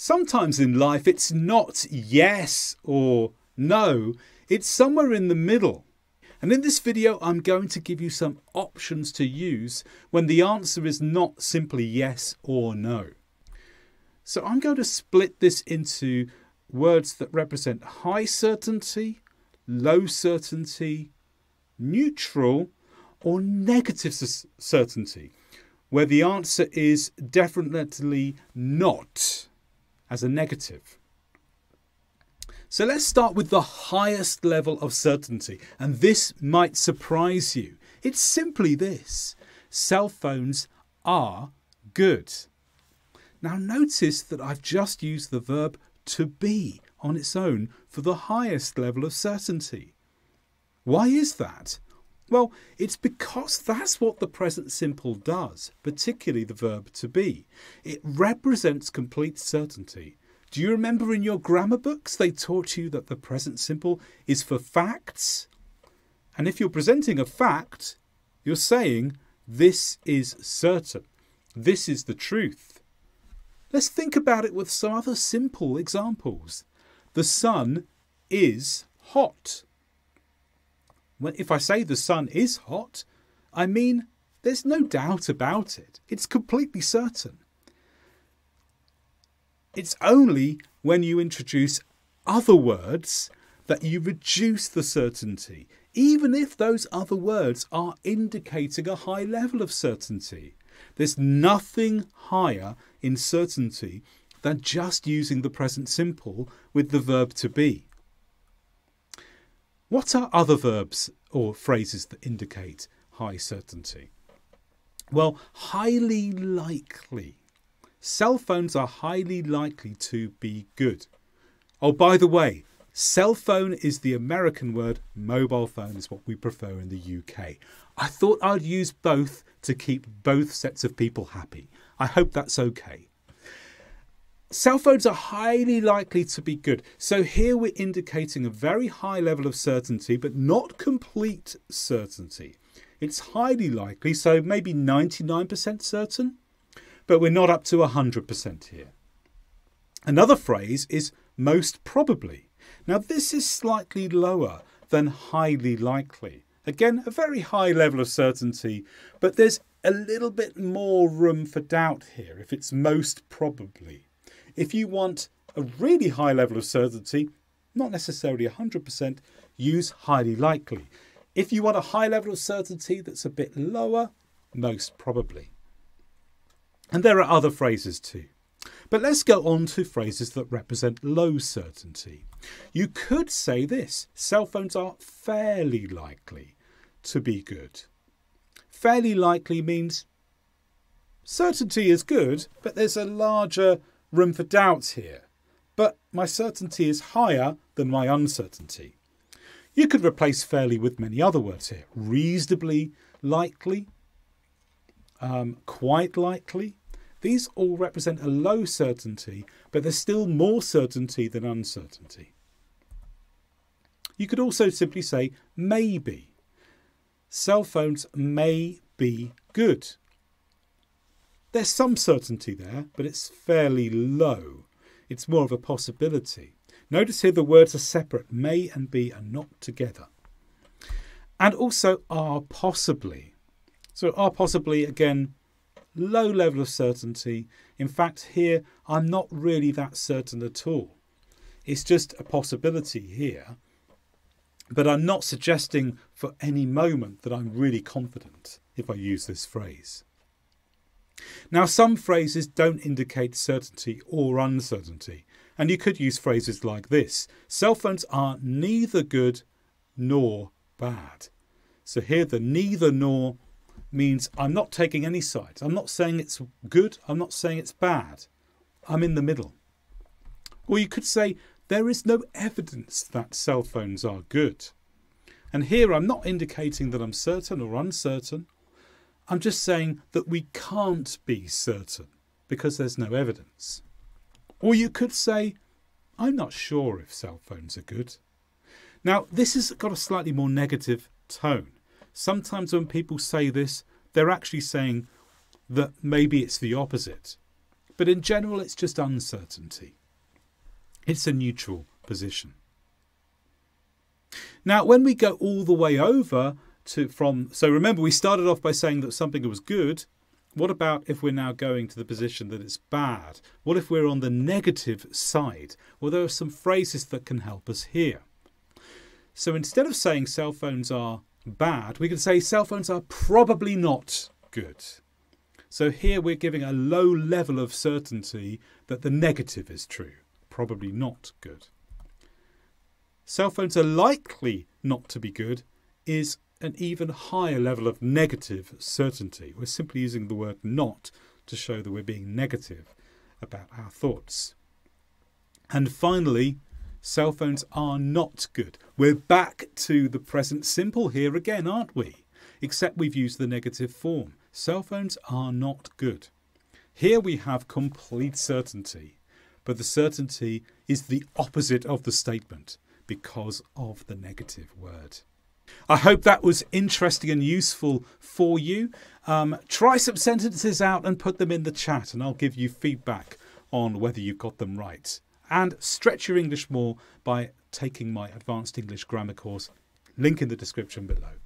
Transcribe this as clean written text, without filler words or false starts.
Sometimes in life it's not yes or no, it's somewhere in the middle. And in this video I'm going to give you some options to use when the answer is not simply yes or no. So I'm going to split this into words that represent high certainty, low certainty, neutral or negative certainty, where the answer is definitely not as a negative. So let's start with the highest level of certainty, and this might surprise you. It's simply this: cell phones are good. Now notice that I've just used the verb to be on its own for the highest level of certainty. Why is that? Well, it's because that's what the present simple does, particularly the verb to be. It represents complete certainty. Do you remember in your grammar books they taught you that the present simple is for facts? And if you're presenting a fact, you're saying this is certain. This is the truth. Let's think about it with some other simple examples. The sun is hot. If I say the sun is hot, I mean there's no doubt about it. It's completely certain. It's only when you introduce other words that you reduce the certainty, even if those other words are indicating a high level of certainty. There's nothing higher in certainty than just using the present simple with the verb to be. What are other verbs or phrases that indicate high certainty? Well, highly likely. Cell phones are highly likely to be good. Oh, by the way, cell phone is the American word. Mobile phone is what we prefer in the UK. I thought I'd use both to keep both sets of people happy. I hope that's okay. Cell phones are highly likely to be good. So here we're indicating a very high level of certainty, but not complete certainty. It's highly likely, so maybe 99% certain, but we're not up to 100% here. Another phrase is most probably. Now this is slightly lower than highly likely. Again, a very high level of certainty, but there's a little bit more room for doubt here if it's most probably. If you want a really high level of certainty, not necessarily 100%, use highly likely. If you want a high level of certainty that's a bit lower, most probably. And there are other phrases too. But let's go on to phrases that represent low certainty. You could say this: cell phones are fairly likely to be good. Fairly likely means certainty is good, but there's a larger room for doubt here. But my certainty is higher than my uncertainty. You could replace fairly with many other words here. Reasonably likely, quite likely. These all represent a low certainty, but there's still more certainty than uncertainty. You could also simply say maybe. Cell phones may be good. There's some certainty there, but it's fairly low. It's more of a possibility. Notice here the words are separate. May and be are not together. And also are possibly. So are possibly, again, low level of certainty. In fact, here I'm not really that certain at all. It's just a possibility here. But I'm not suggesting for any moment that I'm really confident if I use this phrase. Now, some phrases don't indicate certainty or uncertainty, and you could use phrases like this: cell phones are neither good nor bad. So here the neither nor means I'm not taking any sides. I'm not saying it's good, I'm not saying it's bad. I'm in the middle. Or you could say there is no evidence that cell phones are good. And here I'm not indicating that I'm certain or uncertain. I'm just saying that we can't be certain because there's no evidence. Or you could say, I'm not sure if cell phones are good. Now, this has got a slightly more negative tone. Sometimes when people say this, they're actually saying that maybe it's the opposite. But in general, it's just uncertainty. It's a neutral position. Now, when we go all the way over so remember we started off by saying that something was good. What about if we're now going to the position that it's bad? What if we're on the negative side? Well, there are some phrases that can help us here. So instead of saying cell phones are bad, we can say cell phones are probably not good. So here we're giving a low level of certainty that the negative is true. Probably not good. Cell phones are likely not to be good is an even higher level of negative certainty. We're simply using the word not to show that we're being negative about our thoughts. And finally, cell phones are not good. We're back to the present simple here again, aren't we? Except we've used the negative form. Cell phones are not good. Here we have complete certainty, but the certainty is the opposite of the statement because of the negative word. I hope that was interesting and useful for you. Try some sentences out and put them in the chat, and I'll give you feedback on whether you got them right. And stretch your English more by taking my Advanced English Grammar course. Link in the description below.